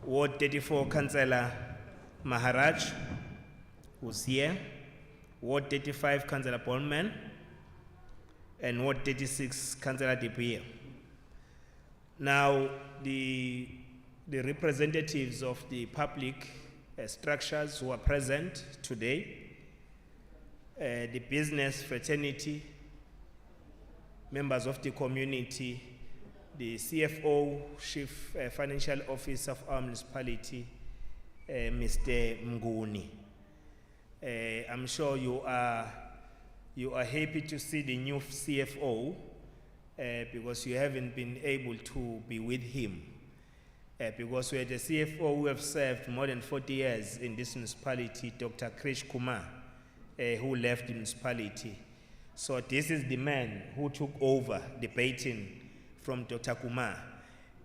Ward 34 Councillor Maharaj, who's here. Ward 35 Councillor Bowman, and Ward 36 Councillor DP. Now, the representatives of the public structures who are present today, the business fraternity, members of the community, the CFO, Chief Financial Officer of our municipality, Mr. Mnguni. I'm sure you are happy to see the new CFO because you haven't been able to be with him. Because we had a CFO who have served more than 40 years in this municipality, Dr. Krish Kumar, who left the municipality. So this is the man who took over the baton from Dr. Kumar.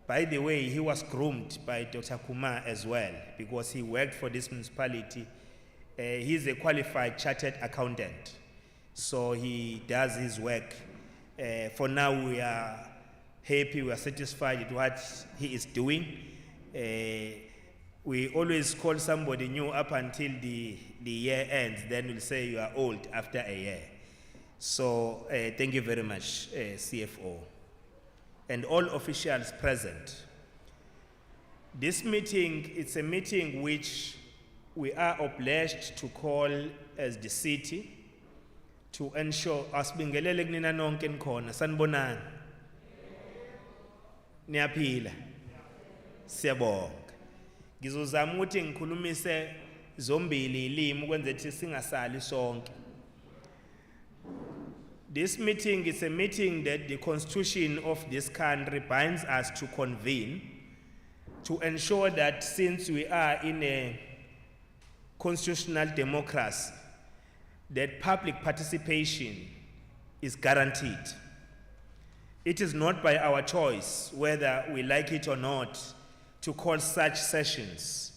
By the way, he was groomed by Dr. Kumar as well because he worked for this municipality. He's a qualified chartered accountant, so he does his work. For now, we are happy, we are satisfied with what he is doing. We always call somebody new up until the year ends, then we'll say you are old after a year. So thank you very much, CFO. And all officials present. This meeting, it's a meeting which we are obliged to call as the city to ensure asibingelele kunina nonke nikhona sanibonani niyaphila siyabonga ngizozama ukuthi ngikhulumise zombili ilimi ukwenza ukuthi singasali sonke. This meeting is a meeting that the constitution of this country binds us to convene to ensure that since we are in a constitutional democracy, that public participation is guaranteed. It is not by our choice, whether we like it or not, to call such sessions,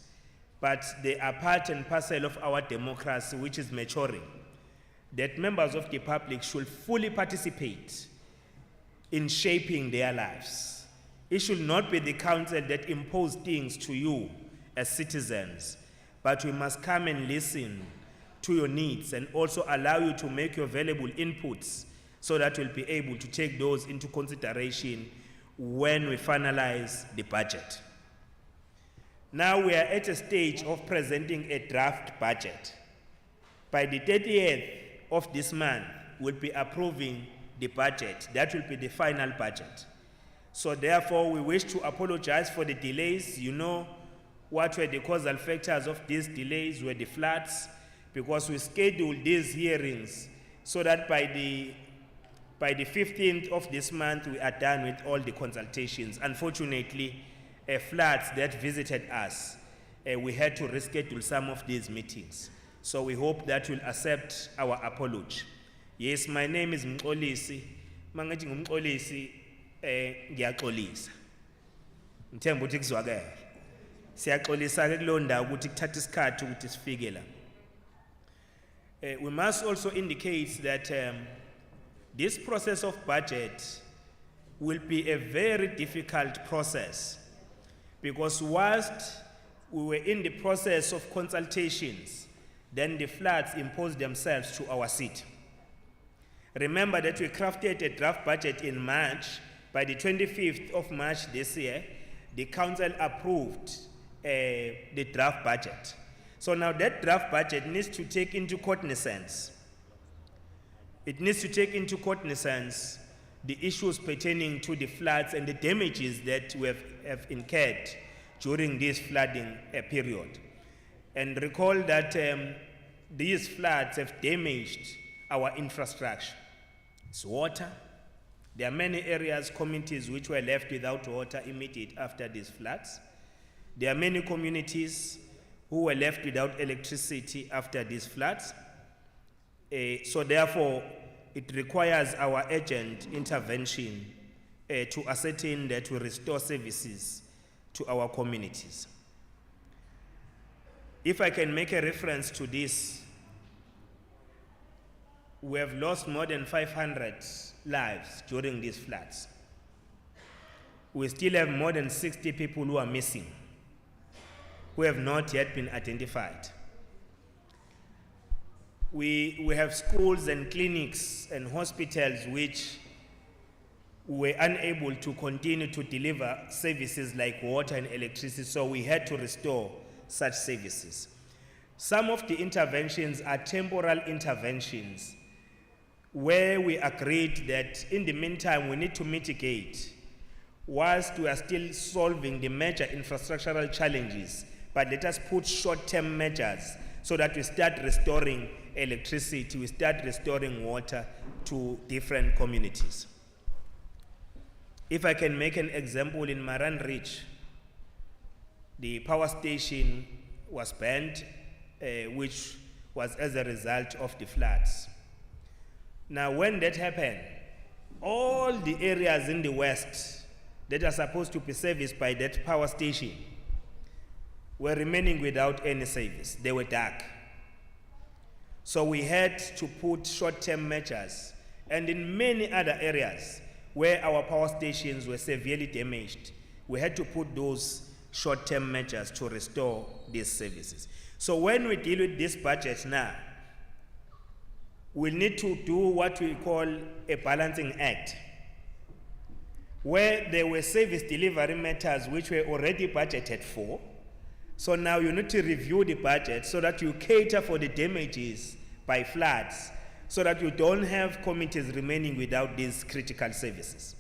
but they are part and parcel of our democracy, which is maturing, that members of the public should fully participate in shaping their lives. It should not be the council that imposes things to you as citizens, but we must come and listen to your needs and also allow you to make your valuable inputs so that we'll be able to take those into consideration when we finalize the budget. Now we are at a stage of presenting a draft budget. By the 30th of this month, we'll be approving the budget. That will be the final budget. So therefore, we wish to apologize for the delays. You know what were the causal factors of these delays were the floods, because we scheduled these hearings so that by the 15th of this month, we are done with all the consultations. Unfortunately, floods that visited us, we had to reschedule some of these meetings. So we hope that you'll accept our apology. Yes, my name is Mxolisi. Mangathi ngumxolisi ngiyaxolisa. Ngithemba ukuthi kuzwakala. Siyaxolisa ke kulo ndawo ukuthi kuthatha isikhathi ukuthi sifike la. We must also indicate that this process of budget will be a very difficult process, because whilst we were in the process of consultations, then the floods imposed themselves to our city. Remember that we crafted a draft budget in March. By the 25th of March this year, the council approved the draft budget. So now that draft budget needs to take into cognizance. It needs to take into cognizance the issues pertaining to the floods and the damages that we have incurred during this flooding period. And recall that these floods have damaged our infrastructure. It's water. There are many areas, communities which were left without water immediate after these floods. There are many communities who were left without electricity after these floods. So therefore, it requires our urgent intervention to ascertain that we restore services to our communities. If I can make a reference to this, we have lost more than 500 lives during these floods. We still have more than 60 people who are missing. who have not yet been identified. We have schools and clinics and hospitals which were unable to continue to deliver services like water and electricity, so we had to restore such services. Some of the interventions are temporal interventions where we agreed that in the meantime we need to mitigate whilst we are still solving the major infrastructural challenges, but let us put short-term measures so that we start restoring electricity, we start restoring water to different communities. If I can make an example, in Maran Ridge, the power station was banned, which was as a result of the floods. Now, when that happened, all the areas in the west that are supposed to be serviced by that power station were remaining without any service. They were dark. So we had to put short-term measures, and in many other areas where our power stations were severely damaged, we had to put those short-term measures to restore these services. So when we deal with this budget now, we need to do what we call a balancing act, where there were service delivery matters which were already budgeted for. So now you need to review the budget so that you cater for the damages by floods, so that you don't have communities remaining without these critical services.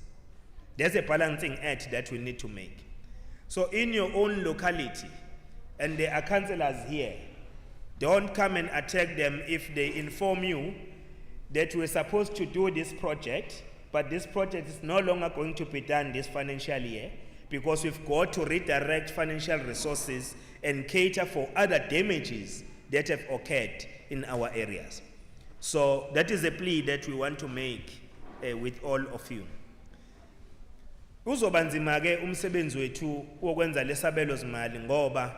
There's a balancing act that we need to make. So in your own locality, and there are councillors here, don't come and attack them if they inform you that we're supposed to do this project, but this project is no longer going to be done this financial year because we've got to redirect financial resources and cater for other damages that have occurred in our areas. So that is a plea that we want to make with all of you. Uzobanzima ke umsebenzi wethu wokwenza lesabelo zimali ngoba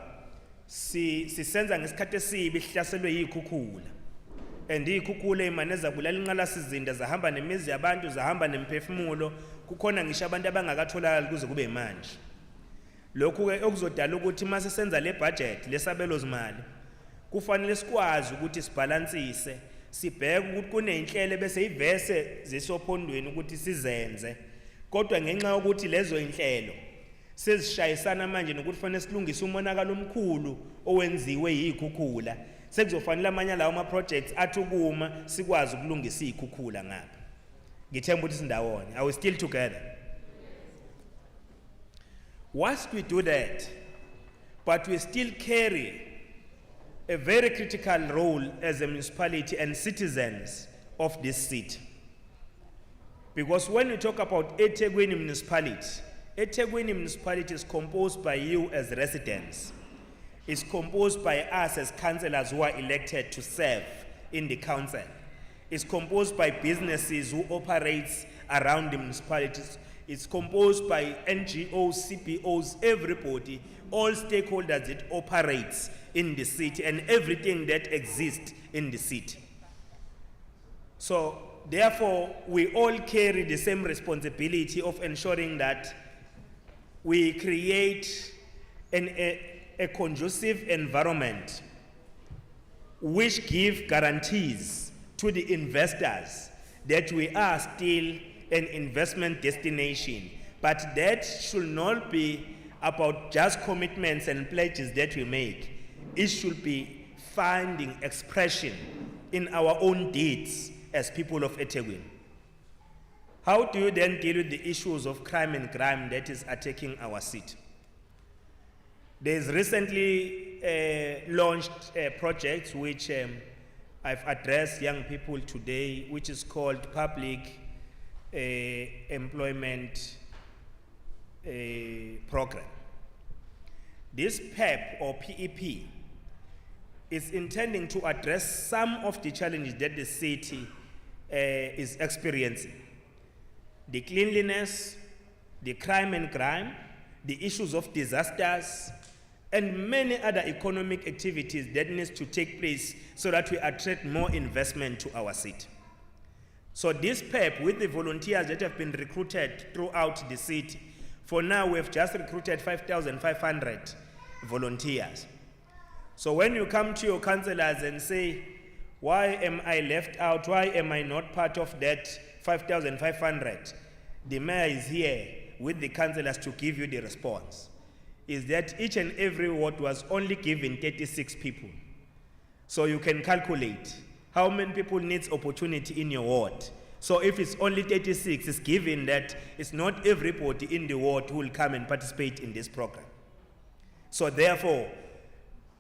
sisenza ngesikhathi esibi sihlaselwe yikhukhula, and ikhukhula imaneza bulala inqalasizinda zahamba nemizi yabantu, zahamba nemphefumulo, kukhona ngisho abantu abangakatholakali kuze kube manje. Lokhu ke okuzodala ukuthi mase senza le budget lesabelo zimali kufanele sikwazi ukuthi sibalansise, sibheke ukuthi kuneyinhlelo bese ivese zisophondweni ukuthi sizenze, kodwa ngenxa yokuthi lezo inhlelo sezishayisana manje nokuthi fanele silungise umonakalo omkhulu owenziwe yikhukhula, sekuzofanele amanye lawo ama projects athi ukuma sikwazi ukulungisa ikhukhula ngapha. Ngithemba ukuthi sindawonye. Are we still together? Whilst we do that, but we still carry a very critical role as a municipality and citizens of this city. Because when we talk about eThekwini municipality is composed by you as residents. It's composed by us as councillors who are elected to serve in the council. It's composed by businesses who operate around the municipalities. It's composed by NGOs, CPOs, everybody, all stakeholders that operates in the city and everything that exists in the city. So therefore, we all carry the same responsibility of ensuring that we create a conducive environment which give guarantees to the investors that we are still an investment destination, but that should not be about just commitments and pledges that we make. It should be finding expression in our own deeds as people of eThekwini. How do you then deal with the issues of crime and crime that is attacking our city? There's recently launched a project which I've addressed young people today, which is called Public Employment Program. This PEP or PEP is intending to address some of the challenges that the city is experiencing. The cleanliness, the crime and crime, the issues of disasters, and many other economic activities that needs to take place so that we attract more investment to our city. So this PEP, with the volunteers that have been recruited throughout the city, for now we have just recruited 5,500 volunteers. So when you come to your councillors and say, why am I left out? Why am I not part of that 5,500? The mayor is here with the councillors to give you the response. Is that each and every ward was only given 36 people. So you can calculate how many people needs opportunity in your ward. So if it's only 36, it's given that it's not everybody in the ward who will come and participate in this program. So therefore,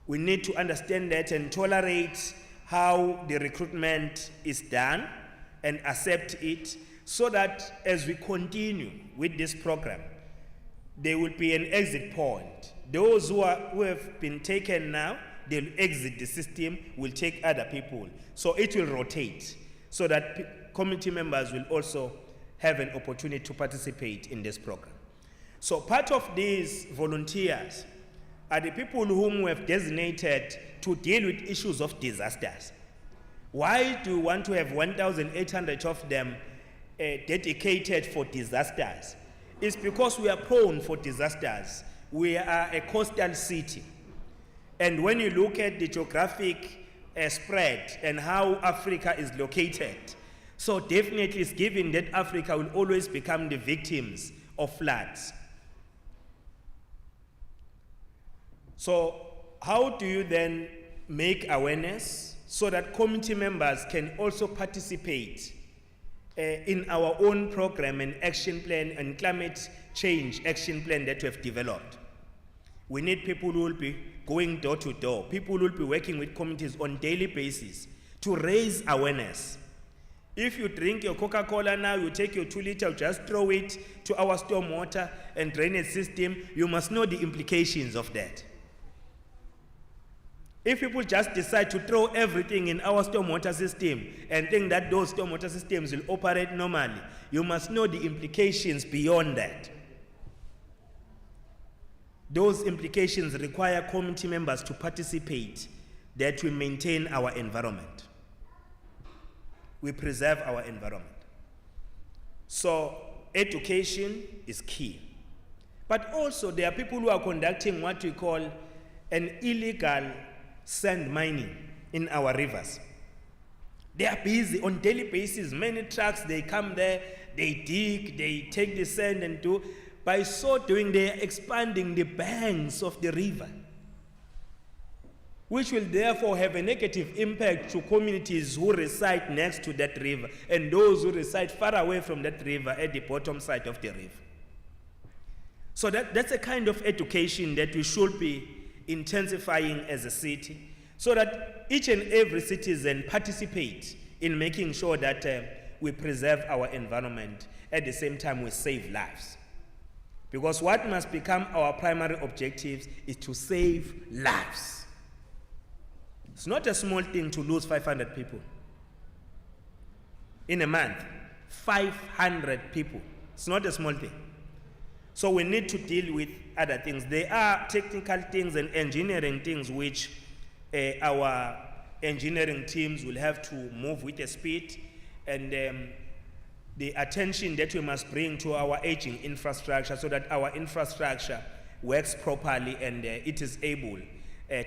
we need to understand that and tolerate how the recruitment is done and accept it, so that as we continue with this program, there will be an exit point. Those who have been taken now, they'll exit the system, will take other people. So it will rotate, so that community members will also have an opportunity to participate in this program. So part of these volunteers are the people whom we have designated to deal with issues of disasters. Why do you want to have 1,800 of them dedicated for disasters? It's because we are prone for disasters. We are a coastal city. And when you look at the geographic spread and how Africa is located, so definitely it's given that Africa will always become the victims of floods. So how do you then make awareness so that community members can also participate in our own program and action plan and climate change action plan that we have developed? We need people who will be going door to door, people who will be working with communities on a daily basis to raise awareness. If you drink your Coca-Cola now, you take your 2 liter, just throw it to our stormwater and drainage system, you must know the implications of that. If people just decide to throw everything in our stormwater system and think that those stormwater systems will operate normally, you must know the implications beyond that. Those implications require community members to participate, that we maintain our environment. We preserve our environment. So education is key. But also there are people who are conducting what we call an illegal sand mining in our rivers. They are busy on daily basis. Many trucks, they come there, they dig, they take the sand and do. By so doing, they are expanding the banks of the river, which will therefore have a negative impact to communities who reside next to that river and those who reside far away from that river at the bottom side of the river. So that's a kind of education that we should be intensifying as a city, so that each and every citizen participate in making sure that we preserve our environment, at the same time we save lives. Because what must become our primary objectives is to save lives. It's not a small thing to lose 500 people in a month. 500 people. It's not a small thing. So we need to deal with other things. There are technical things and engineering things which our engineering teams will have to move with a speed, and the attention that we must bring to our aging infrastructure, so that our infrastructure works properly and it is able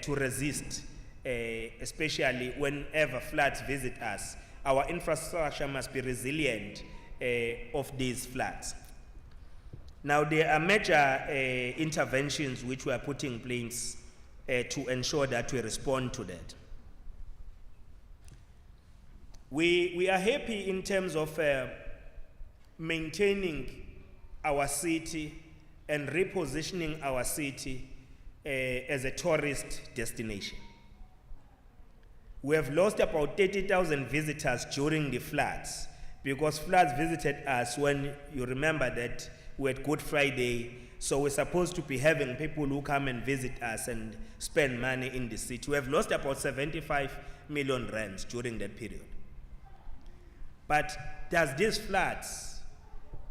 to resist, especially whenever floods visit us. Our infrastructure must be resilient of these floods. Now, there are major interventions which we are putting in place to ensure that we respond to that. We are happy in terms of maintaining our city and repositioning our city as a tourist destination. We have lost about 30,000 visitors during the floods, because floods visited us when, you remember that we had Good Friday, so we're supposed to be having people who come and visit us and spend money in the city. We have lost about 75 million rands during that period. But does these floods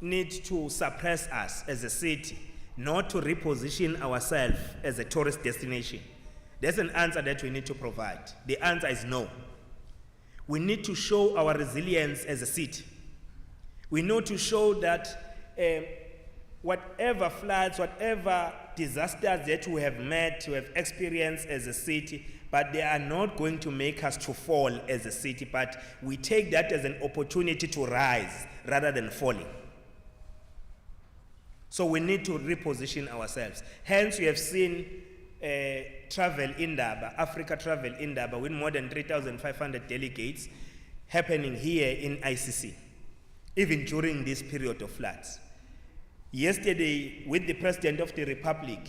need to suppress us as a city, not to reposition ourselves as a tourist destination? There's an answer that we need to provide. The answer is no. We need to show our resilience as a city. We need to show that whatever floods, whatever disasters that we have met, we have experienced as a city, but they are not going to make us to fall as a city, but we take that as an opportunity to rise rather than falling. So we need to reposition ourselves. Hence, we have seen Travel Indaba, Africa Travel Indaba, with more than 3,500 delegates happening here in ICC, even during this period of floods. Yesterday, with the President of the Republic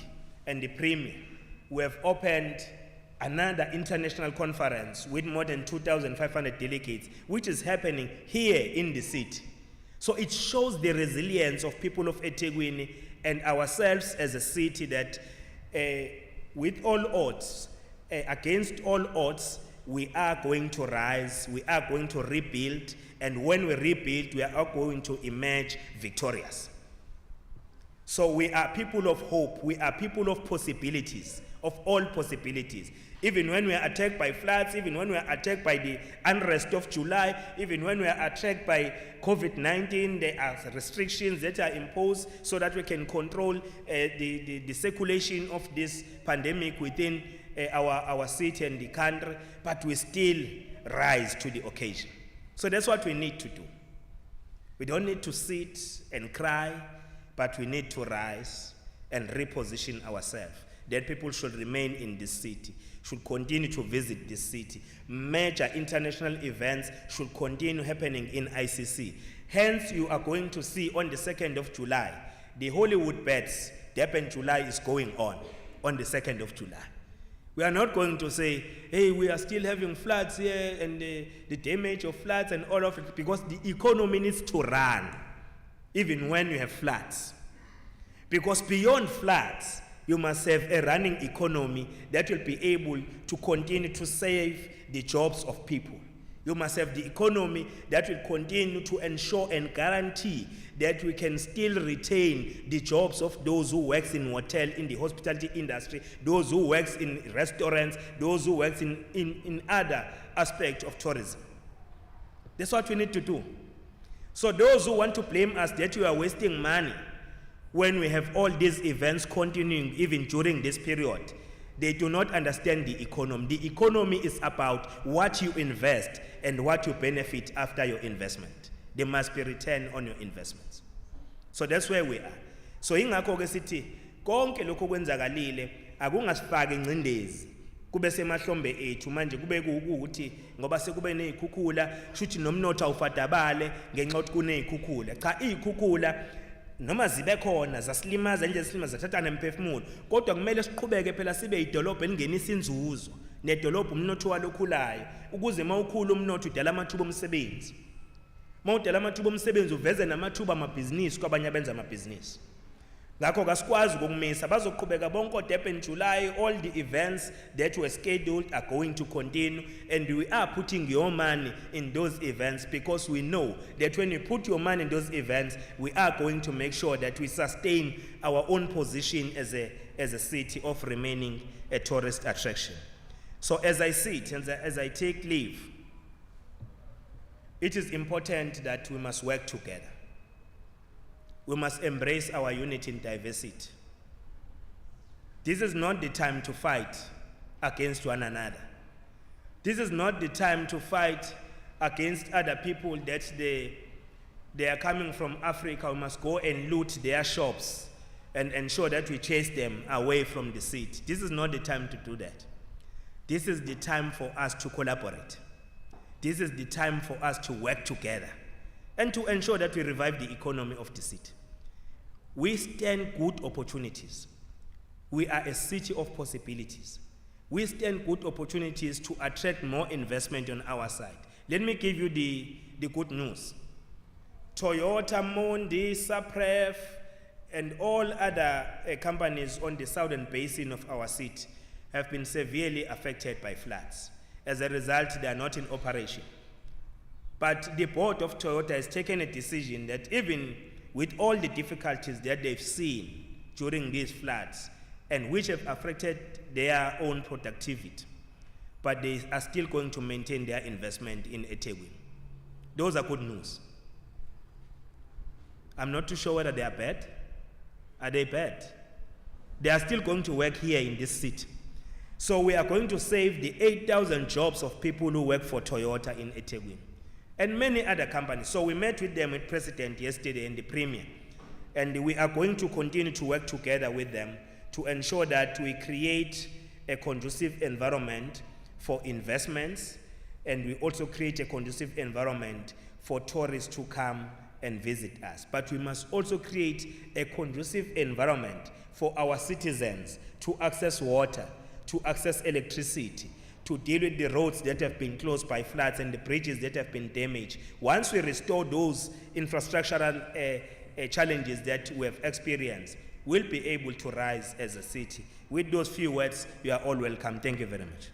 and the Premier, we have opened another international conference with more than 2,500 delegates, which is happening here in the city. So it shows the resilience of people of eThekwini and ourselves as a city that with all odds, against all odds, we are going to rise, we are going to rebuild, and when we rebuild, we are going to emerge victorious. So we are people of hope, we are people of possibilities, of all possibilities. Even when we are attacked by floods, even when we are attacked by the unrest of July, even when we are attacked by COVID-19, there are restrictions that are imposed so that we can control the circulation of this pandemic within our city and the country, but we still rise to the occasion. So that's what we need to do. We don't need to sit and cry, but we need to rise and reposition ourselves. That people should remain in this city, should continue to visit this city. Major international events should continue happening in ICC. Hence, you are going to see on the 2nd of July, the Hollywood Bets, Durban July is going on the 2nd of July. We are not going to say, hey, we are still having floods here and the damage of floods and all of it, because the economy needs to run, even when you have floods. Because beyond floods, you must have a running economy that will be able to continue to save the jobs of people. You must have the economy that will continue to ensure and guarantee that we can still retain the jobs of those who work in hotel, in the hospitality industry, those who work in restaurants, those who work in other aspects of tourism. That's what we need to do. So those who want to blame us that we are wasting money when we have all these events continuing even during this period, they do not understand the economy. The economy is about what you invest and what you benefit after your investment. There must be return on your investments. So that's where we are. So ingakho ke sithi konke lokho kwenzakalile akungasifaki ingcindezi kube semahlombe ethu manje kube ukuthi ngoba sekube nezikhukhula shuthi nomnotho awufadabale ngenxa ukuthi kunezikhukhula. Cha, izikhukhula noma zibe khona zasilimaza nje silimaza thatha nemphefumulo, kodwa kumele siqhubeke phela sibe idolobha elingenisa inzuzo nedolobha umnotho walokhulayo ukuze mawukhula umnotho udala amathuba omsebenzi. Mawudala amathuba omsebenzi uveze namathuba amabhizinisi kwabanye abenza amabhizinisi. Ngakho kasikwazi ukumisa bazoqhubeka bonke Durban July, all the events that were scheduled are going to continue, and we are putting your money in those events because we know that when you put your money in those events, we are going to make sure that we sustain our own position as a city of remaining a tourist attraction. So as I sit and as I take leave, it is important that we must work together. We must embrace our unity in diversity. This is not the time to fight against one another. This is not the time to fight against other people that they are coming from Africa. We must go and loot their shops and ensure that we chase them away from the city. This is not the time to do that. This is the time for us to collaborate. This is the time for us to work together and to ensure that we revive the economy of the city. We stand good opportunities. We are a city of possibilities. We stand good opportunities to attract more investment on our side. Let me give you the good news. Toyota, Mondi, Sapref, and all other companies on the southern basin of our city have been severely affected by floods. As a result, they are not in operation. But the board of Toyota has taken a decision that even with all the difficulties that they've seen during these floods, and which have affected their own productivity, but they are still going to maintain their investment in eThekwini. Those are good news. I'm not too sure whether they are bad. Are they bad? They are still going to work here in this city. So we are going to save the 8,000 jobs of people who work for Toyota in eThekwini and many other companies. So we met with them, with President yesterday and the Premier, and we are going to continue to work together with them to ensure that we create a conducive environment for investments, and we also create a conducive environment for tourists to come and visit us. But we must also create a conducive environment for our citizens to access water, to access electricity, to deal with the roads that have been closed by floods and the bridges that have been damaged. Once we restore those infrastructural challenges that we have experienced, we'll be able to rise as a city. With those few words, you are all welcome. Thank you very much.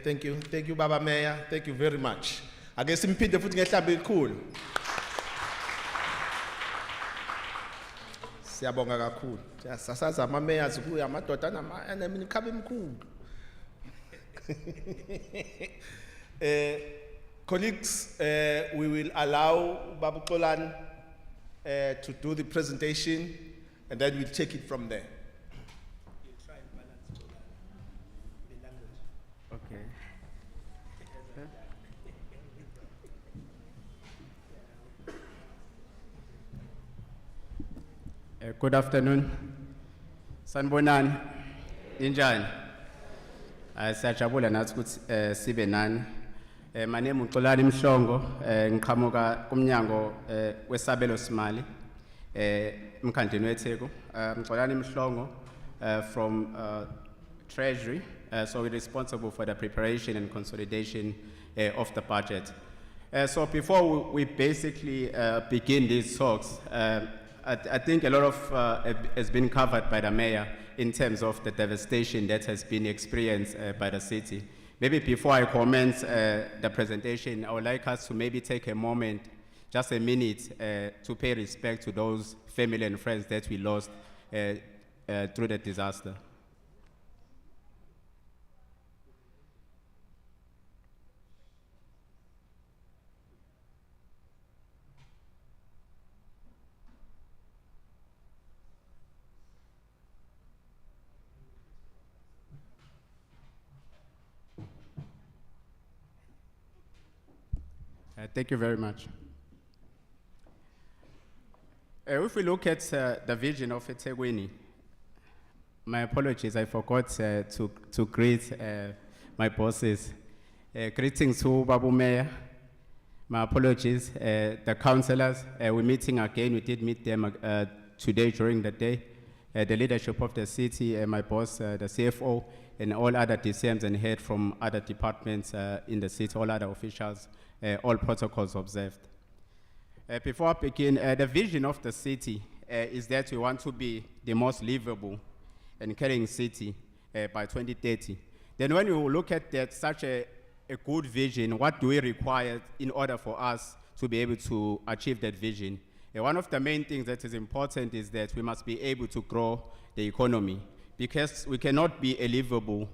Thank you, Baba Mayor. Thank you very much. I guess impinde futhi ngehlamba elikhulu. Siyabonga kakhulu. Sasaza ama mayors kuya amadoda anemikhaba emikhulu. Colleagues, we will allow Baba Xolani to do the presentation, and then we'll take it from there. Okay. Good afternoon. Sanibonani. Injani? Siyajabula nathi ukuthi sibe nani. My name is Xolani Mhlongo, ngiqhamuka kumnyango wesabelo simali emkhandleni weTheku. Xolani Mhlongo from Treasury. So we're responsible for the preparation and consolidation of the budget. So before we basically begin these talks, I think a lot of has been covered by the mayor in terms of the devastation that has been experienced by the city. Maybe before I commence the presentation, I would like us to maybe take a moment, just a minute, to pay respect to those family and friends that we lost through the disaster. Thank you very much. If we look at the vision of eThekwini, my apologies, I forgot to greet my bosses. Greetings to Babu Mayor. My apologies, the councillors. We're meeting again. We did meet them today during the day. The leadership of the city, my boss, the CFO, and all other DCMs and head from other departments in the city, all other officials. All protocols observed. Before I begin, the vision of the city is that we want to be the most livable and caring city by 2030. Then when you look at that, such a good vision, what do we require in order for us to be able to achieve that vision? One of the main things that is important is that we must be able to grow the economy, because we cannot be a livable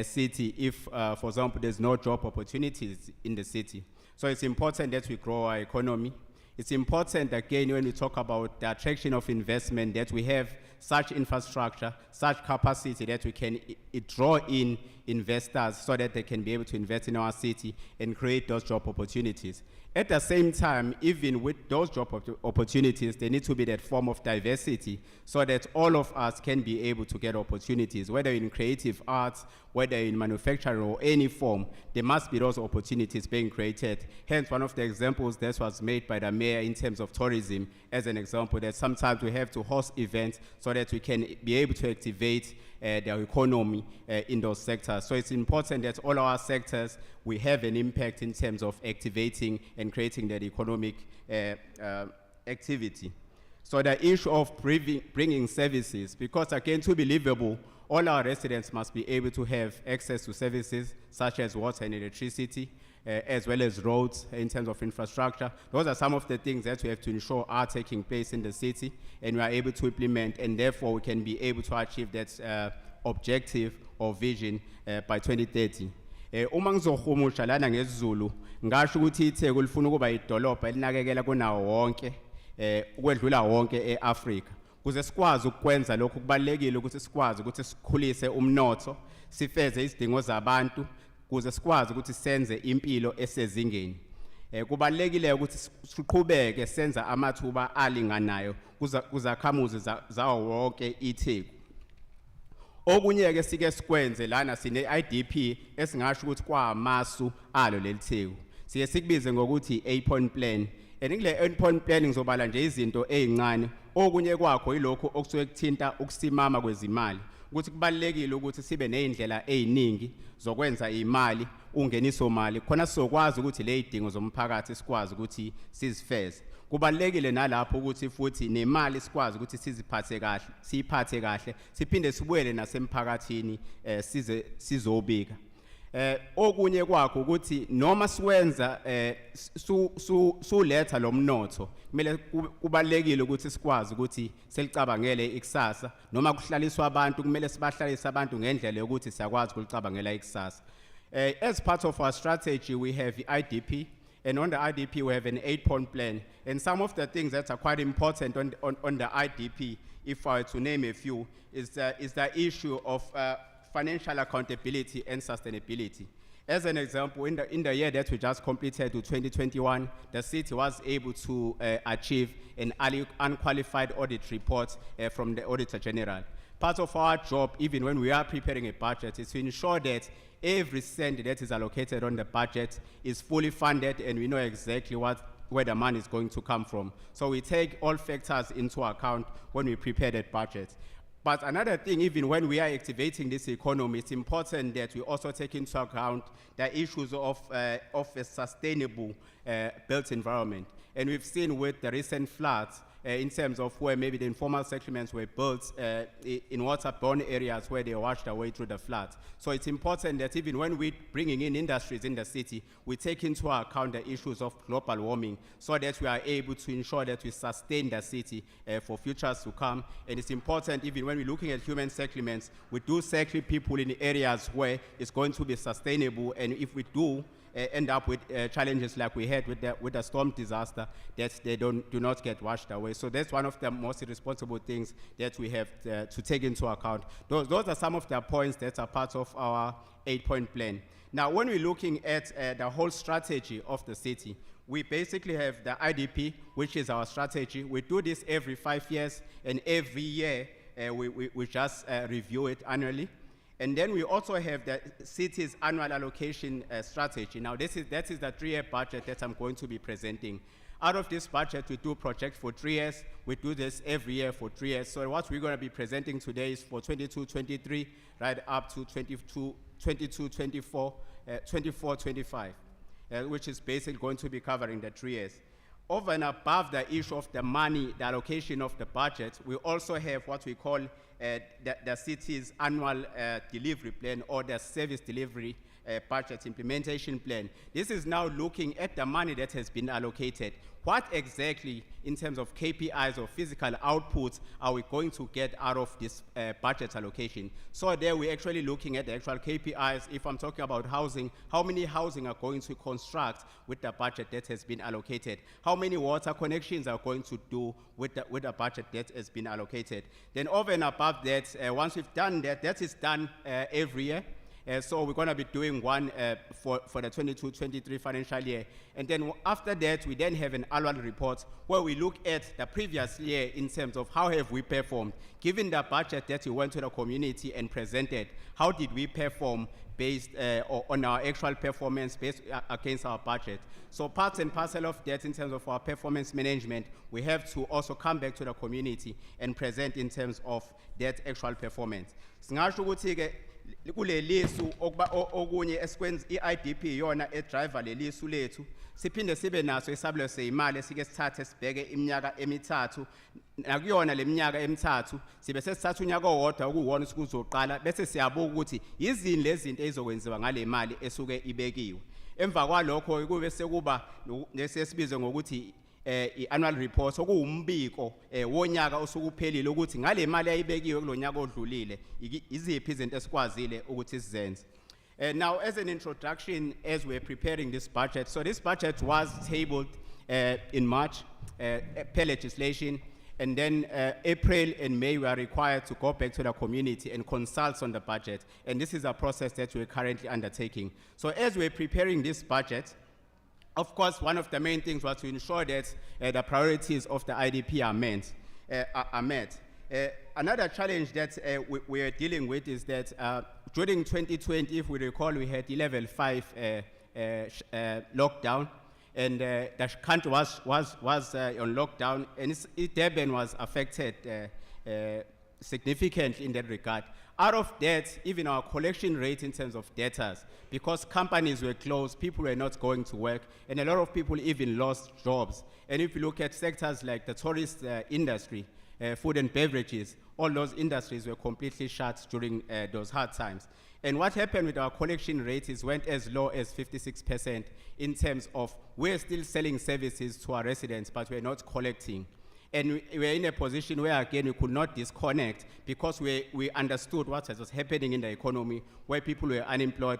city if, for example, there's no job opportunities in the city. So it's important that we grow our economy. It's important, again, when we talk about the attraction of investment, that we have such infrastructure, such capacity that we can draw in investors so that they can be able to invest in our city and create those job opportunities. At the same time, even with those job opportunities, there needs to be that form of diversity so that all of us can be able to get opportunities, whether in creative arts, whether in manufacturing or any form. There must be those opportunities being created. Hence, one of the examples that was made by the mayor in terms of tourism, as an example, that sometimes we have to host events so that we can be able to activate the economy in those sectors. So it's important that all our sectors, we have an impact in terms of activating and creating that economic activity. So the issue of bringing services, because again, to be livable, all our residents must be able to have access to services such as water and electricity, as well as roads in terms of infrastructure. Those are some of the things that we have to ensure are taking place in the city, and we are able to implement, and therefore we can be able to achieve that objective or vision by 2030. Uma ngizohumusha lana ngesiZulu, ngasho ukuthi iTheku lifuna ukuba idolobha elinakekela kunawo wonke, ukwedlula wonke eAfrika. Kuze sikwazi ukwenza lokho kubalekile ukuthi sikwazi ukuthi sikhulise umnotho, sifeze izidingo zabantu, kuze sikwazi ukuthi senze impilo esezingeni. Kubalekile ukuthi siqhubeke senza amathuba alinganayo kuzakhamuzi zawo wonke iTheku. Okunye ke sike sikwenze lana sine IDP esingasho ukuthi kwamasu alo leliTheku. Siye sikubize ngokuthi 8-point plan. Kule 8-point plan ngizobala nje izinto ezincane. Okunye kwakho yilokho okusuke kuthinta ukusimama kwezimali. Ukuthi kubalekile ukuthi sibe nezindlela eziningi zokwenza imali, ungeniso mali khona sizokwazi ukuthi le idingo zomphakathi sikwazi ukuthi sizifeze. Kubalekile nalapho ukuthi futhi nemali sikwazi ukuthi siyiphathe kahle, siphinde sibuyele nasemphakathini sizobika. Okunye kwakho ukuthi noma siwenza suletha lomnotho, kumele kubalekile ukuthi sikwazi ukuthi selicabangele ikusasa, noma kuhlaliswa abantu kumele sibahlalise abantu ngendlela yokuthi siyakwazi ukulicabangela ikusasa. As part of our strategy we have the IDP, and on the IDP we have an 8-point plan, and some of the things that are quite important on the IDP, if I were to name a few, is the issue of financial accountability and sustainability. As an example, in the year that we just completed to 2021, the city was able to achieve an unqualified audit report from the Auditor General. Part of our job, even when we are preparing a budget, is to ensure that every cent that is allocated on the budget is fully funded and we know exactly where the money is going to come from. So we take all factors into account when we prepare that budget. But another thing, even when we are activating this economy, it's important that we also take into account the issues of a sustainable built environment. And we've seen with the recent floods, in terms of where maybe the informal settlements were built in water-borne areas where they washed away through the floods. So it's important that even when we're bringing in industries in the city, we take into account the issues of global warming so that we are able to ensure that we sustain the city for futures to come. And it's important, even when we're looking at human settlements, we do settle people in areas where it's going to be sustainable, and if we do end up with challenges like we had with the storm disaster, that they do not get washed away. So that's one of the most responsible things that we have to take into account. Those are some of the points that are part of our 8-point plan. Now, when we're looking at the whole strategy of the city, we basically have the IDP, which is our strategy. We do this every 5 years, and every year we just review it annually. And then we also have the city's annual allocation strategy. Now, that is the 3-year budget that I'm going to be presenting. Out of this budget, we do projects for 3 years. We do this every year for 3 years. So what we're going to be presenting today is for 22-23, right up to 22-24, 24-25, which is basically going to be covering the 3 years. Over and above the issue of the money, the allocation of the budget, we also have what we call the city's annual delivery plan, or the service delivery budget implementation plan. This is now looking at the money that has been allocated. What exactly, in terms of KPIs or physical outputs, are we going to get out of this budget allocation? So there we're actually looking at the actual KPIs. If I'm talking about housing, how many housing are going to construct with the budget that has been allocated? How many water connections are going to do with the budget that has been allocated? Then over and above that, once we've done that, that is done every year. So we're going to be doing one for the 22-23 financial year. And then after that, we then have an annual report where we look at the previous year in terms of how have we performed. Given the budget that we went to the community and presented, how did we perform based on our actual performance based against our budget? So part and parcel of that in terms of our performance management, we have to also come back to the community and present in terms of that actual performance. kule lisu okunye esikwenza i-IDP yona edriver lelisu lethu siphinde sibe naso isabelo seyimali esike sithathe sibheke iminyaka emithathu nakuyona leminyaka emithathu sibe sesithatha unyaka owodwa okuwona sikuzoqala bese siyabuka ukuthi yizini lezinto ezokwenziwa ngale mali esuke ibekiwe emva kwalokho kube sekuba nesesibize ngokuthi i-annual report okuwumbiko wonyaka osukuphelile ukuthi ngale mali ayibekiwe kulonyaka odlulile iziphi izinto esikwazile ukuthi sizenze. Now, as an introduction, as we're preparing this budget, so this budget was tabled in March per legislation, and then April and May we are required to go back to the community and consult on the budget, and this is a process that we're currently undertaking. So as we're preparing this budget, of course, one of the main things was to ensure that the priorities of the IDP are met. Another challenge that we are dealing with is that during 2020, if we recall, we had level 5 lockdown, and the country was on lockdown, and Durban was affected significantly in that regard. Out of that, even our collection rate in terms of debtors, because companies were closed, people were not going to work, and a lot of people even lost jobs. And if you look at sectors like the tourist industry, food and beverages, all those industries were completely shut during those hard times. And what happened with our collection rate is went as low as 56% in terms of we're still selling services to our residents, but we're not collecting. And we're in a position where, again, we could not disconnect because we understood what was happening in the economy, where people were unemployed,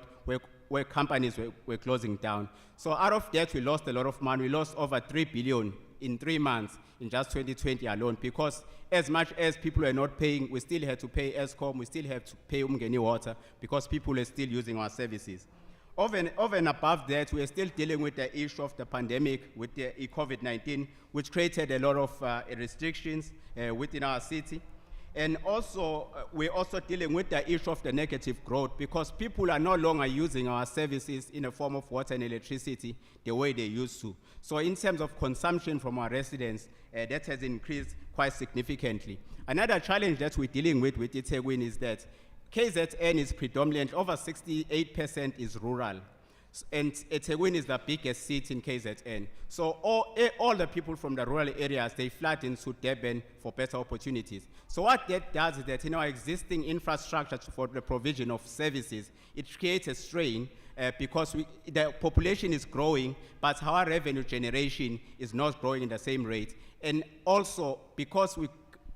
where companies were closing down. So out of that, we lost a lot of money. We lost over 3 billion in 3 months in just 2020 alone, because as much as people were not paying, we still had to pay ESCOM, we still have to pay Umgeni Water, because people are still using our services. Over and above that, we are still dealing with the issue of the pandemic, with the COVID-19, which created a lot of restrictions within our city. And also, we're also dealing with the issue of the negative growth, because people are no longer using our services in a form of water and electricity the way they used to. So in terms of consumption from our residents, that has increased quite significantly. Another challenge that we're dealing with eThekwini is that KZN is predominant, over 68% is rural. And eThekwini is the biggest city in KZN. So all the people from the rural areas, they flood into Durban for better opportunities. So what that does is that in our existing infrastructure for the provision of services, it creates a strain because the population is growing, but our revenue generation is not growing in the same rate. And also because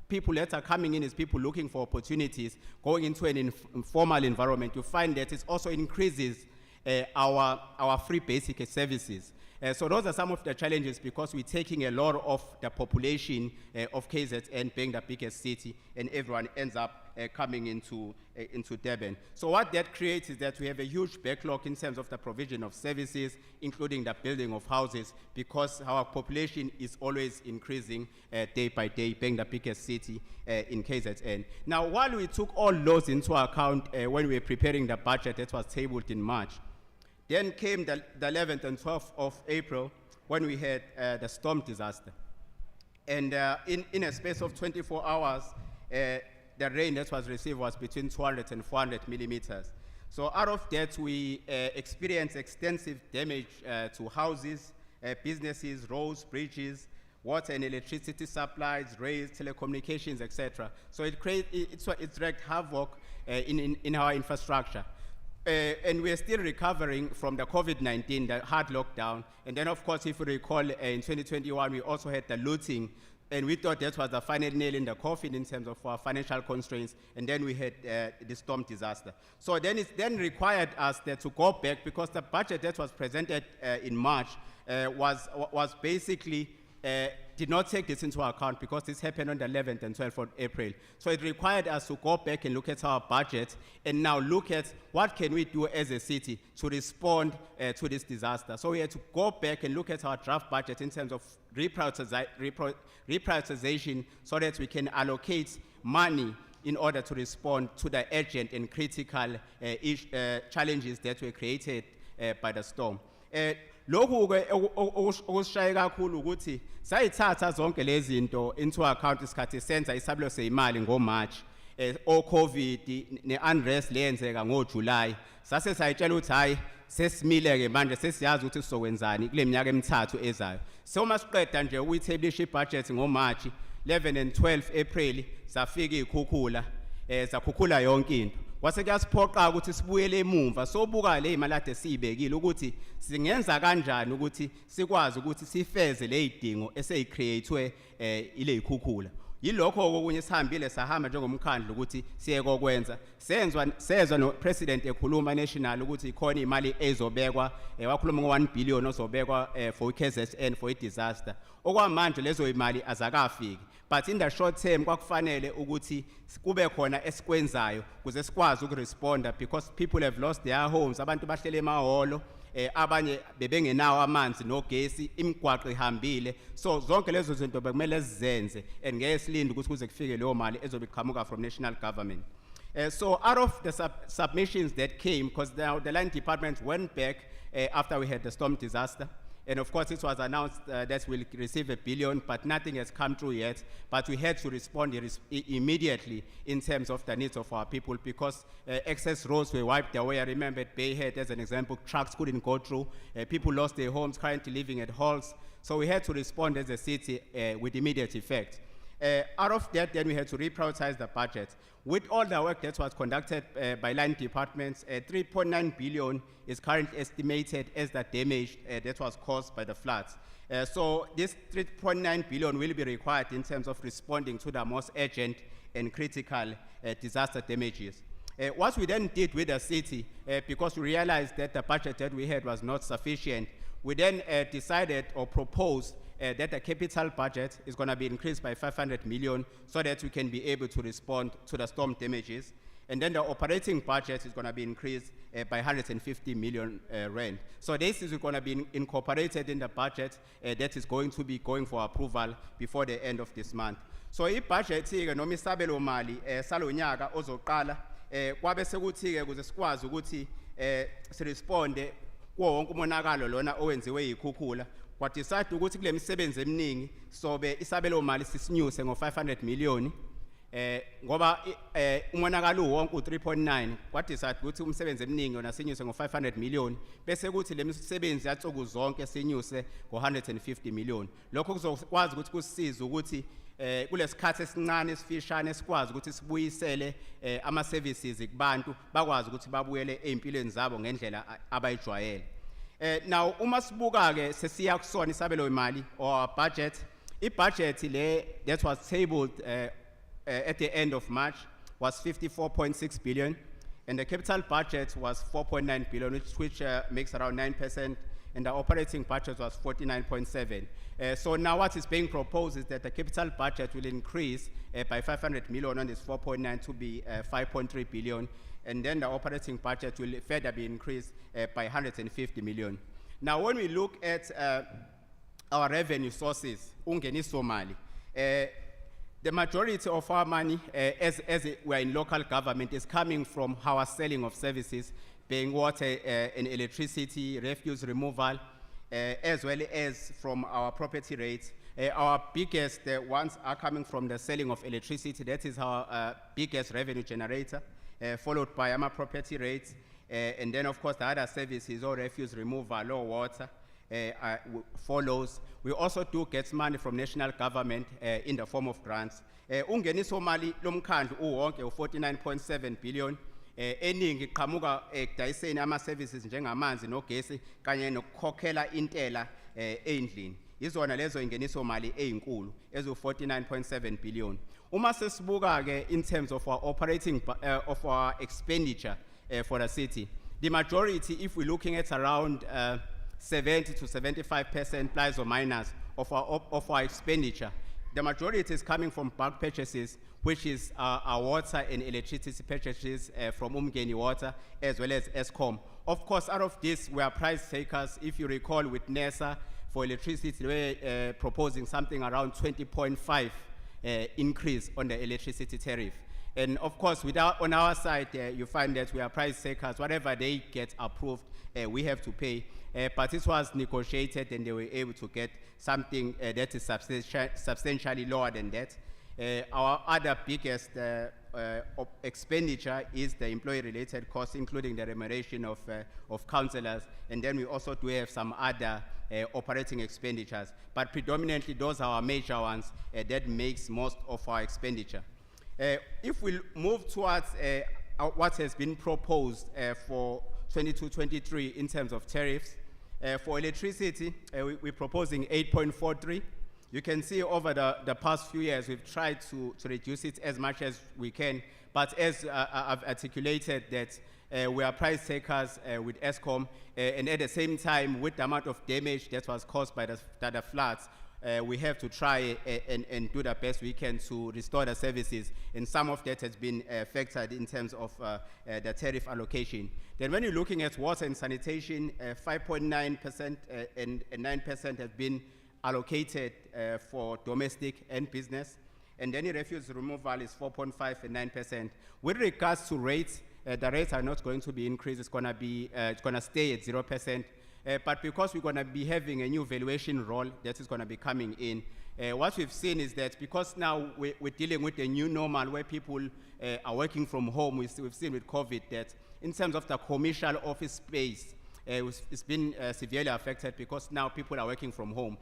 people that are coming in is people looking for opportunities, going into an informal environment, you find that it also increases our free basic services. So those are some of the challenges, because we're taking a lot of the population of KZN being the biggest city, and everyone ends up coming into Durban. So what that creates is that we have a huge backlog in terms of the provision of services, including the building of houses, because our population is always increasing day by day, being the biggest city in KZN. Now, while we took all those into account when we were preparing the budget that was tabled in March, then came the 11th and 12th of April, when we had the storm disaster. And in a space of 24 hours, the rain that was received was between 200 and 400 millimeters. So out of that, we experienced extensive damage to houses, businesses, roads, bridges, water and electricity supplies, rails, telecommunications, etc. So it wreaked havoc in our infrastructure. And we're still recovering from the COVID-19, the hard lockdown. And then, of course, if you recall, in 2021, we also had the looting. And we thought that was the final nail in the coffin in terms of our financial constraints. And then we had the storm disaster. So then it required us to go back, because the budget that was presented in March was basically did not take this into account, because this happened on the 11th and 12th of April. So it required us to go back and look at our budget and now look at what can we do as a city to respond to this disaster. So we had to go back and look at our draft budget in terms of reprioritization, so that we can allocate money in order to respond to the urgent and critical challenges that were created by the storm. Lokhu ke okushaye kakhulu ukuthi sayithatha zonke lezi zinto into account isikhathi senza isabelo seyimali ngoMarch, o COVID ne unrest leyenzeka ngoJuly sase sayitshela ukuthi hayi sesimile ke manje sesiyazi ukuthi sizokwenzani kule minyaka emithathu ezayo so masiqeda nje ukuyitheblisha ibudget ngoMarch 11 and 12 April safika ikhukhula sakhukhula yonke into kwase kuyasiphoqa ukuthi sibuyele emumva sobuka le imali ade siyibekile ukuthi singenza kanjani ukuthi sikwazi ukuthi sifeze le idingo eseyicreatewe ile ikhukhula yilokho okunye sihambile sahamba njengomkhandlu ukuthi siye kokwenza sezwa no president ekhuluma national ukuthi ikhona imali ezobekwa wakhuluma ngo1 billion ozobekwa for KZN for disaster okwamanje lezo imali azakafiki but in the short term kwakufanele ukuthi kube khona esikwenzayo kuze sikwazi ukuresponda because people have lost their homes abantu bahlele emahholo abanye bebengenawo amanzi nogesi imigwaqo ihambile so zonke lezo zinto bekumele sizenze and ngeke silinde ukuthi kuze kufike leyo mali ezobe iqhamuka from national government so out of the submissions that came because the land department went back after we had the storm disaster. And of course, it was announced that we'll receive $1 billion, but nothing has come through yet. But we had to respond immediately in terms of the needs of our people because excess roads were wiped away. I remember at Bayhead, as an example, trucks couldn't go through. People lost their homes, currently living at halls. So we had to respond as a city with immediate effect. Out of that, then we had to reprioritize the budget. With all the work that was conducted by land departments, 3.9 billion is currently estimated as the damage that was caused by the floods. So this 3.9 billion will be required in terms of responding to the most urgent and critical disaster damages. What we then did with the city, because we realized that the budget that we had was not sufficient, we then decided or proposed that the capital budget is going to be increased by 500 million so that we can be able to respond to the storm damages. And then the operating budget is going to be increased by 150 million rand. So this is going to be incorporated in the budget that is going to be going for approval before the end of this month. So i-budget noma isabelo mali salonyaka ozoqala kwabe sekuthi ke kuze sikwazi ukuthi siresponde kuwo wonke umonakalo lona owenziwe ikhukhula kwadecide ukuthi kule misebenzi eminingi sobe isabelo mali sisinyuse ngo500 million ngoba umonakalo wonke u3.9 kwadecide ukuthi umsebenzi eminingi yona sinyuse ngo500 million bese kuthi le misebenzi yatsuku zonke sinyuse ngo150 million lokho kuzokwazi ukuthi kusisize ukuthi kulesikhathi esincane esifishane sikwazi ukuthi sibuyisele ama services kubantu bakwazi ukuthi babuyele empilweni zabo ngendlela abayijwayele. Now uma sibuka ke sesiya kusona isabelo imali or budget i-budget le that was tabled at the end of March was 54.6 billion and the capital budget was 4.9 billion which makes around 9% and the operating budget was 49.7. So now what is being proposed is that the capital budget will increase by 500 million on this 4.9 to be 5.3 billion. And then the operating budget will further be increased by 150 million. Now, when we look at our revenue sources, ungeniso mali, the majority of our money, as we are in local government, is coming from our selling of services, being water and electricity, refuse removal, as well as from our property rates. Our biggest ones are coming from the selling of electricity. That is our biggest revenue generator. Followed by our property rates, and then of course the other services or refuse removal or water follows. We also do get money from national government in the form of grants. Ungeniso mali lomkhandlu uwonke u49.7 billion. Eningi iqhamuka ekudayiseni ama services njengamanzi nogesi kanye nokukhokhela intela endlini. Izona lezo ingeniso mali ezinkulu ezu49.7 billion. Uma sesibuka ke in terms of our operating of our expenditure for the city, the majority, if we're looking at around 70 to 75% plus or minus of our expenditure, the majority is coming from bulk purchases, which is our water and electricity purchases from Umgeni Water as well as Eskom. Of course, out of this, we are price takers. If you recall, with NESA for electricity, we're proposing something around 20.5 increase on the electricity tariff. And of course, on our side, you find that we are price takers. Whatever they get approved, we have to pay. But it was negotiated and they were able to get something that is substantially lower than that. Our other biggest expenditure is the employee-related costs, including the remuneration of councillors, and then we also do have some other operating expenditures. But predominantly, those are our major ones that makes most of our expenditure. If we move towards what has been proposed for 22-23 in terms of tariffs, for electricity, we're proposing 8.43. You can see over the past few years, we've tried to reduce it as much as we can, but as I've articulated that we are price takers with ESCOM, and at the same time, with the amount of damage that was caused by the floods, we have to try and do the best we can to restore the services, and some of that has been factored in terms of the tariff allocation. Then when you're looking at water and sanitation, 5.9% and 9% have been allocated for domestic and business, and then the refuse removal is 4.5 and 9%. With regards to rates, the rates are not going to be increased. It's going to stay at 0%. But because we're going to be having a new valuation role that is going to be coming in, what we've seen is that because now we're dealing with a new normal where people are working from home, we've seen with COVID that in terms of the commercial office space, it's been severely affected because now people are working from home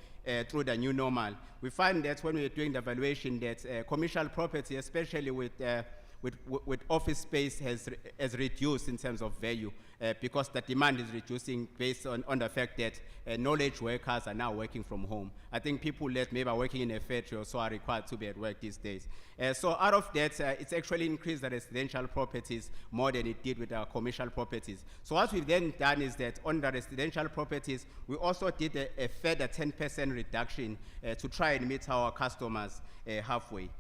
through the new normal. We find that when we're doing the valuation that commercial property, especially with office space, has reduced in terms of value because the demand is reducing based on the fact that knowledge workers are now working from home. I think people that maybe are working in a factory also are required to be at work these days. So out of that, it's actually increased the residential properties more than it did with our commercial properties. So what we've then done is that on the residential properties, we also did a further 10% reduction to try and meet our customers halfway.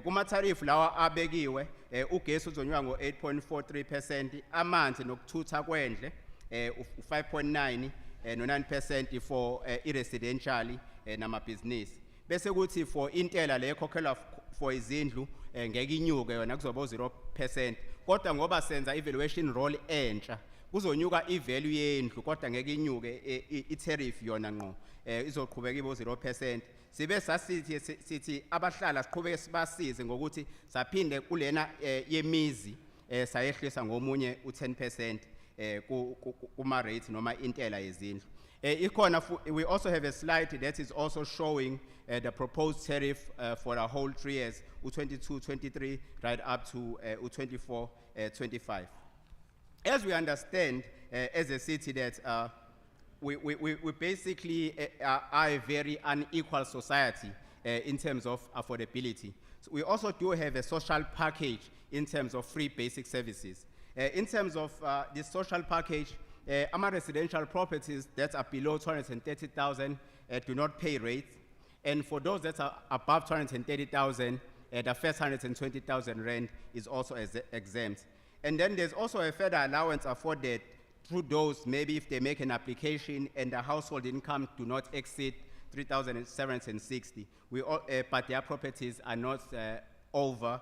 Kuma-tariff lawa abekiwe, ugesi uzonyuka ngo-8.43%, amanzi nokuthutha kwendle u-5.9 no-9% for i-residential namabhizinisi. Bese kuthi for intela le ekhokhelwa for izindlu ngeke inyuke yona kuzoba 0%. Kodwa ngoba senza evaluation role entsha, kuzonyuka i-value yendlu kodwa ngeke inyuke i-tariff yona ngqo. Izoqhubeka ibe 0%. Sibe sithi abahlala siqhubeke sibasize ngokuthi saphinde kulena yemizi sayehlisa ngomunye u10% kuma rate noma intela yezindlu. We also have a slide that is also showing the proposed tariff for the whole 3 years, U22-23 right up to U24-25. As we understand as a city that we basically are a very unequal society in terms of affordability. So we also do have a social package in terms of free basic services. In terms of the social package, our residential properties that are below 230,000 do not pay rates. And for those that are above 230,000, the first 120,000 rand is also exempt. And then there's also a further allowance afforded through those, maybe if they make an application and the household income do not exceed 3,760, but their properties are not over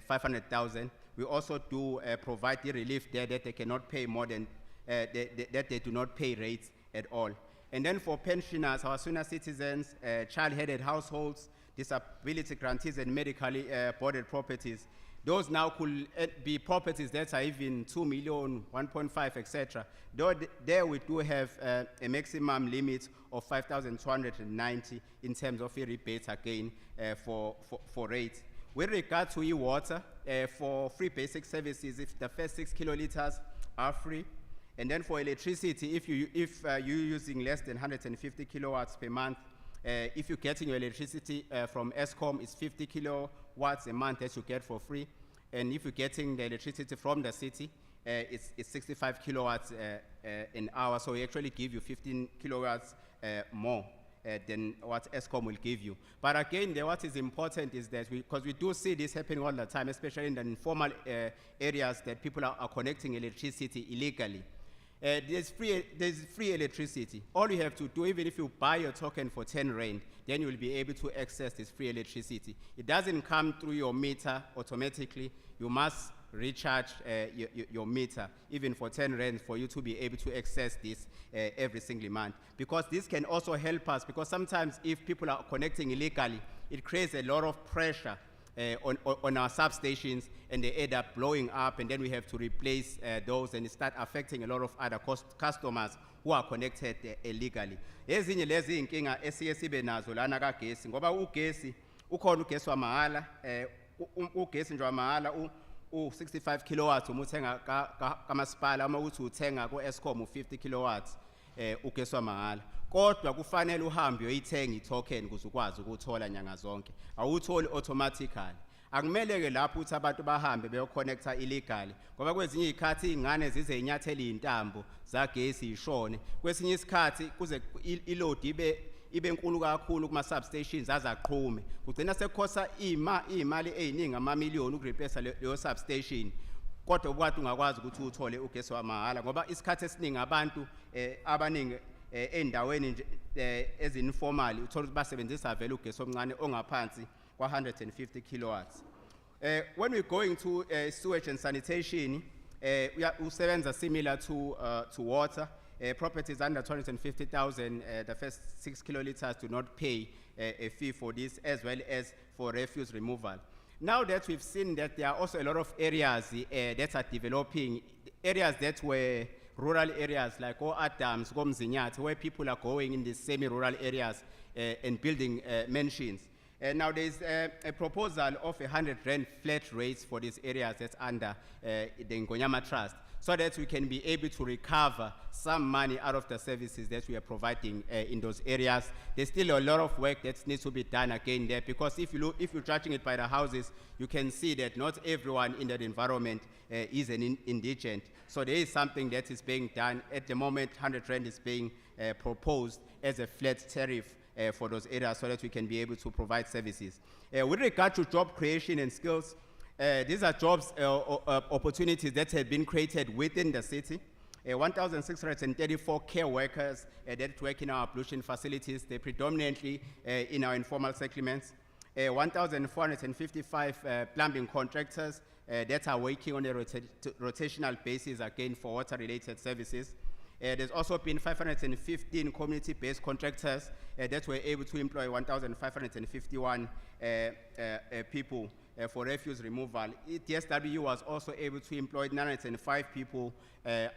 500,000. We also do provide the relief there that they cannot pay more than, that they do not pay rates at all. And then for pensioners, our senior citizens, child-headed households, disability grantees and medically boarded properties, those now could be properties that are even 2 million, 1.5, etc. Though there we do have a maximum limit of 5,290 in terms of a rebate again for rates. With regard to e-water, for free basic services, if the first 6 kiloliters are free, and then for electricity, if you're using less than 150 kilowatts per month, if you're getting your electricity from ESCOM, it's 50 kilowatts a month that you get for free. And if you're getting the electricity from the city, it's 65 kilowatts an hour. So we actually give you 15 kilowatts more than what ESCOM will give you. But again, what is important is that because we do see this happening all the time, especially in the informal areas that people are connecting electricity illegally. There's free electricity. All you have to do, even if you buy your token for 10 rand, then you will be able to access this free electricity. It doesn't come through your meter automatically. You must recharge your meter, even for 10 rand, for you to be able to access this every single month. Because this can also help us, because sometimes if people are connecting illegally, it creates a lot of pressure on our substations, and they end up blowing up, and then we have to replace those, and it start affecting a lot of other customers who are connected illegally. Ezinye lezi inkinga esiye sibe nazo lana kagesi ngoba ugesi ukhona ugesi wamahhala ugesi nje wamahhala u65 kilowatts uma uthenga kamasipala uma uthi uthenga ku-Eskom u50 kilowatts ugesi wamahhala kodwa kufanele uhambe uyoyithenga i-token ukuze ukwazi ukuthola nyanga zonke awutholi automatically akumele ke lapho uthi abantu bahambe beyoconnecta illegally ngoba kwezinye izikhathi ingane zize inyathele intambo zagesi ishone kwesinye isikhathi kuze iload ibe enkulu kakhulu kuma substations azaqhume kugcina sekukhosa imali eziningi amamiliyoni ukureplace leyo substation kodwa ubukade ungakwazi ukuthi uthole ugesi wamahhala ngoba isikhathi esiningi abantu abaningi endaweni ezinformal uthola ukuthi basebenzisa vele ugesi omncane ongaphansi kwa 150 kilowatts. When we're going to sewage and sanitation, usebenza similar to water. Properties under 250,000, the first 6 kiloliters do not pay a fee for this, as well as for refuse removal. Now that we've seen that there are also a lot of areas that are developing, areas that were rural areas like Adams, Gomzinyathi, where people are going in the semi-rural areas and building mansions. Now there's a proposal of 100 Rand flat rates for these areas that's under the Ngonyama Trust, so that we can be able to recover some money out of the services that we are providing in those areas. There's still a lot of work that needs to be done again there, because if you're judging it by the houses, you can see that not everyone in that environment is an indigent. So there is something that is being done. At the moment, 100 Rand is being proposed as a flat tariff for those areas so that we can be able to provide services. With regard to job creation and skills, these are jobs opportunities that have been created within the city. 1,634 care workers that work in our pollution facilities. They predominantly in our informal settlements. 1,455 plumbing contractors that are working on a rotational basis again for water-related services. There's also been 515 community-based contractors that were able to employ 1,551 people for refuse removal. DSW was also able to employ 905 people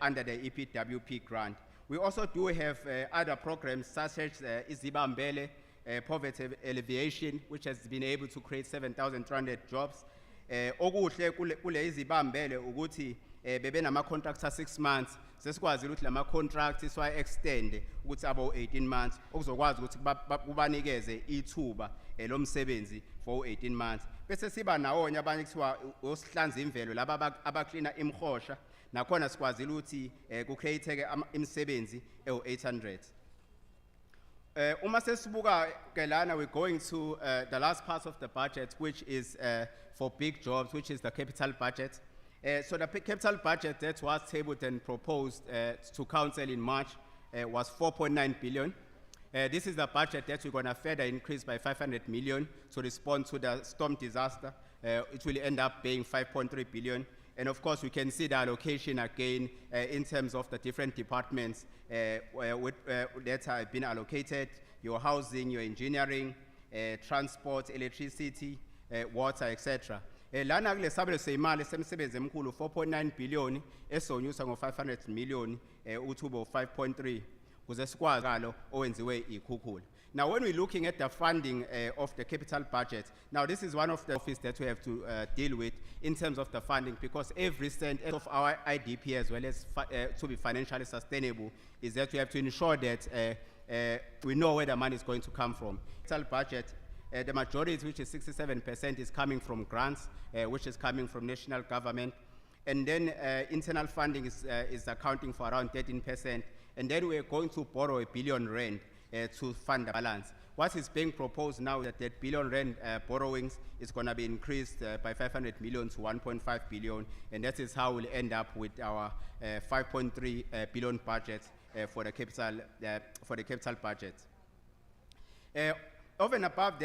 under the EPWP grant. We also do have other programs such as Izibambele, poverty alleviation, which has been able to create 7,300 jobs. Okuhle kule Izibambele ukuthi bebe nama contracts 6 months sesikwazi ukuthi lama contracts siwa extend ukuthi abo 18 months okuzokwazi ukuthi kubanikeze ithuba lomsebenzi for 18 months bese siba nawonye abanye kuthiwa osihlanza imvelo laba abacleana imhosha nakhona sikwazi ukuthi ku create imisebenzi 800. Uma sesibuka ke lana we're going to the last part of the budget, which is for big jobs, which is the capital budget. So the capital budget that was tabled and proposed to council in March was 4.9 billion. This is the budget that we're going to further increase by 500 million to respond to the storm disaster. It will end up being 5.3 billion. And of course, we can see the allocation again in terms of the different departments that have been allocated: your housing, your engineering, transport, electricity, water, etc. Lana kule sabelo seyimali semsebenzi emkhulu 4.9 billion esonyusa ngo500 million uthubo 5.3 kuze sikwazalo owenziwe ikhukhula. Now when we're looking at the funding of the capital budget, now this is one of the offices that we have to deal with in terms of the funding, because every cent of our IDP, as well as to be financially sustainable, is that we have to ensure that we know where the money is going to come from. Capital budget, the majority, which is 67%, is coming from grants, which is coming from national government. And then internal funding is accounting for around 13%. And then we're going to borrow R1 billion to fund the balance. What is being proposed now is that R1 billion borrowings is going to be increased by 500 million to 1.5 billion. And that is how we'll end up with our 5.3 billion budget for the capital budget. Over and above that,